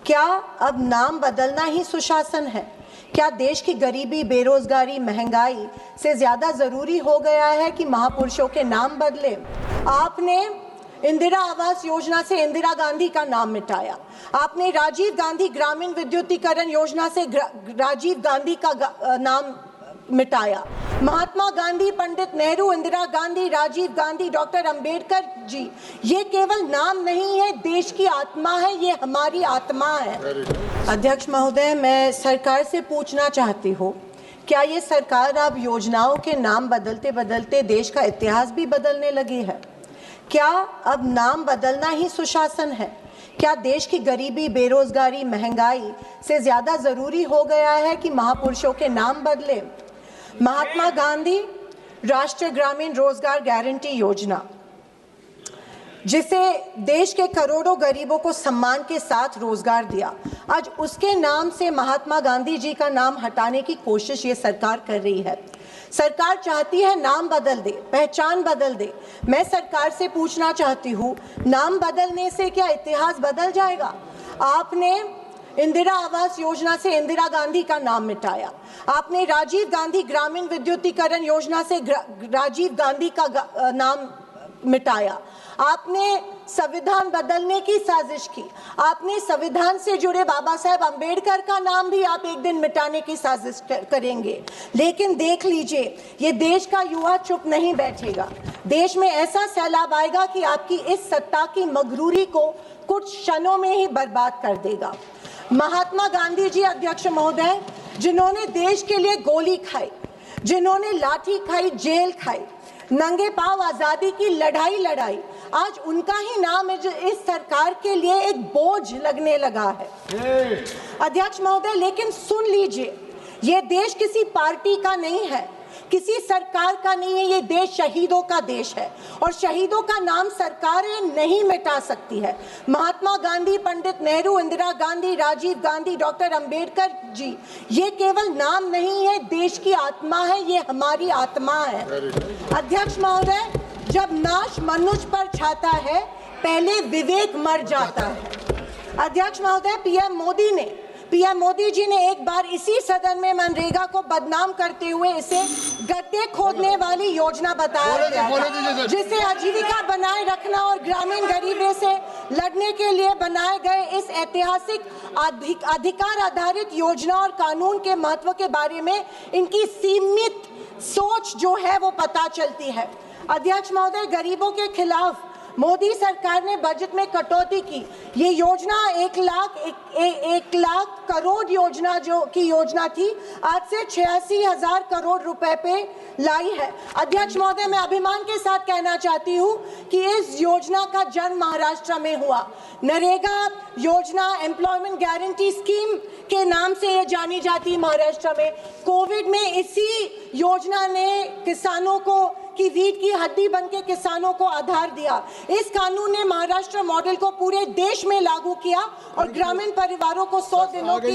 क्या अब नाम बदलना ही सुशासन है? क्या देश की गरीबी, बेरोजगारी, महंगाई से ज्यादा जरूरी हो गया है कि महापुरुषों के नाम बदले? आपने इंदिरा आवास योजना से इंदिरा गांधी का नाम मिटाया। आपने राजीव गांधी ग्रामीण विद्युतीकरण योजना से राजीव गांधी का नाम मिटाया। महात्मा गांधी, पंडित नेहरू, इंदिरा गांधी, राजीव गांधी, डॉक्टर अंबेडकर जी, ये केवल नाम नहीं है, देश की आत्मा है, ये हमारी आत्मा है। अध्यक्ष महोदय, मैं सरकार से पूछना चाहती हूँ, क्या ये सरकार अब योजनाओं के नाम बदलते बदलते देश का इतिहास भी बदलने लगी है? क्या अब नाम बदलना ही सुशासन है? क्या देश की गरीबी, बेरोजगारी, महंगाई से ज्यादा जरूरी हो गया है कि महापुरुषों के नाम बदले? महात्मा गांधी राष्ट्रीय ग्रामीण रोजगार गारंटी योजना, जिसे देश के करोड़ों गरीबों को सम्मान के साथ रोजगार दिया, आज उसके नाम से महात्मा गांधी जी का नाम हटाने की कोशिश ये सरकार कर रही है। सरकार चाहती है नाम बदल दे, पहचान बदल दे। मैं सरकार से पूछना चाहती हूँ, नाम बदलने से क्या इतिहास बदल जाएगा? आपने इंदिरा आवास योजना से इंदिरा गांधी का नाम मिटाया। आपने राजीव गांधी ग्रामीण विद्युतीकरण योजना से राजीव गांधी का नाम मिटाया। आपने संविधान बदलने की साजिश की। आपने संविधान से जुड़े बाबा साहेब अंबेडकर का नाम भी आप एक दिन मिटाने की साजिश करेंगे। लेकिन देख लीजिए, ये देश का युवा चुप नहीं बैठेगा। देश में ऐसा सैलाब आएगा कि आपकी इस सत्ता की मगरूरी को कुछ क्षणों में ही बर्बाद कर देगा। महात्मा गांधी जी, अध्यक्ष महोदय, जिन्होंने देश के लिए गोली खाई, जिन्होंने लाठी खाई, जेल खाई, नंगे पांव आजादी की लड़ाई लड़ाई, आज उनका ही नाम इस सरकार के लिए एक बोझ लगने लगा है। अध्यक्ष महोदय, लेकिन सुन लीजिए, ये देश किसी पार्टी का नहीं है, किसी सरकार का नहीं है, ये देश शहीदों का देश है और शहीदों का नाम सरकारें नहीं मिटा सकती है। महात्मा गांधी, पंडित नेहरू, इंदिरा गांधी, राजीव गांधी, डॉक्टर अंबेडकर जी, ये केवल नाम नहीं है, देश की आत्मा है, ये हमारी आत्मा है। अध्यक्ष महोदय, जब नाश मनुष्य पर छाता है, पहले विवेक मर जाता है। अध्यक्ष महोदय, पीएम मोदी जी ने एक बार इसी सदन में मनरेगा को बदनाम करते हुए इसे गड्ढे खोदने वाली योजना बताया गया था, जिसे आजीविका बनाए रखना और ग्रामीण गरीबी से लड़ने के लिए बनाए गए इस ऐतिहासिक अधिकार आधारित योजना और कानून के महत्व के बारे में इनकी सीमित सोच जो है वो पता चलती है। अध्यक्ष महोदय, गरीबों के खिलाफ मोदी सरकार ने बजट में कटौती की। ये योजना 1 लाख करोड़ योजना की योजना थी, आज से 86,000 करोड़ रुपए पे लाई है। अध्यक्ष महोदय, मैं अभिमान के साथ कहना चाहती हूँ कि इस योजना का जन्म महाराष्ट्र में हुआ। नरेगा योजना, एम्प्लॉयमेंट गारंटी स्कीम के नाम से ये जानी जाती है महाराष्ट्र में। कोविड में इसी योजना ने किसानों को की रीढ़ की हड्डी बनके किसानों को आधार दिया। इस कानून ने महाराष्ट्र मॉडल को पूरे देश में लागू किया और ग्रामीण परिवारों को 100 दिनों की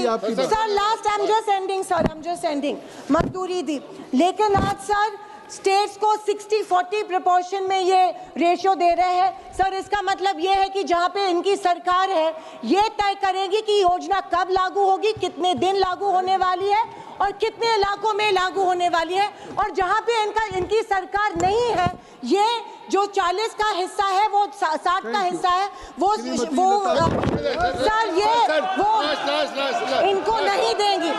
मजदूरी दी। लेकिन आज सर स्टेट्स को 60-40 प्रोपोर्शन में ये रेशियो दे रहे हैं। सर, इसका मतलब ये है कि जहाँ पे इनकी सरकार है, ये तय करेगी कि योजना कब लागू होगी, कितने दिन लागू होने वाली है और कितने इलाकों में लागू होने वाली है। और जहाँ पे इनकी सरकार नहीं है, ये जो 40 का हिस्सा है, वो 60 का हिस्सा है, वो सर ये वो इनको नहीं देंगी।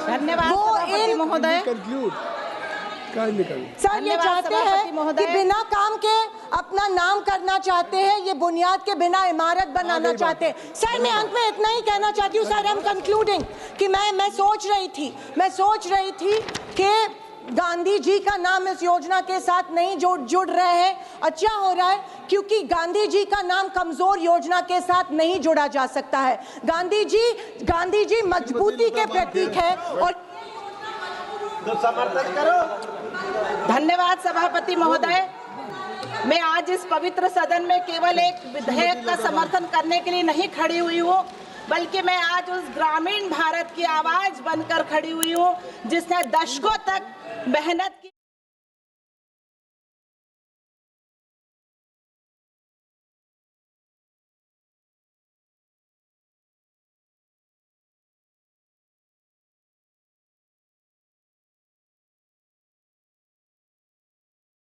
धन्यवाद महोदय। सर, ये चाहते हैं कि बिना काम के अपना नाम करना चाहते हैं, ये बुनियाद के बिना इमारत बनाना चाहते हैं। सर, मैं अंत में इतना ही कहना चाहती हूँ सर, आई एम कंक्लूडिंग, कि मैं सोच रही थी कि गांधी जी का नाम इस योजना के साथ नहीं जुड़ रहे हैं। अच्छा हो रहा है, क्योंकि गांधी जी का नाम कमजोर योजना के साथ नहीं जुड़ा जा सकता है। गांधी जी मजबूती के प्रतीक है और समर्थन करो। धन्यवाद सभापति महोदय। मैं आज इस पवित्र सदन में केवल एक विधेयक का समर्थन करने के लिए नहीं खड़ी हुई हूँ, बल्कि मैं आज उस ग्रामीण भारत की आवाज बनकर खड़ी हुई हूँ जिसने दशकों तक मेहनत की।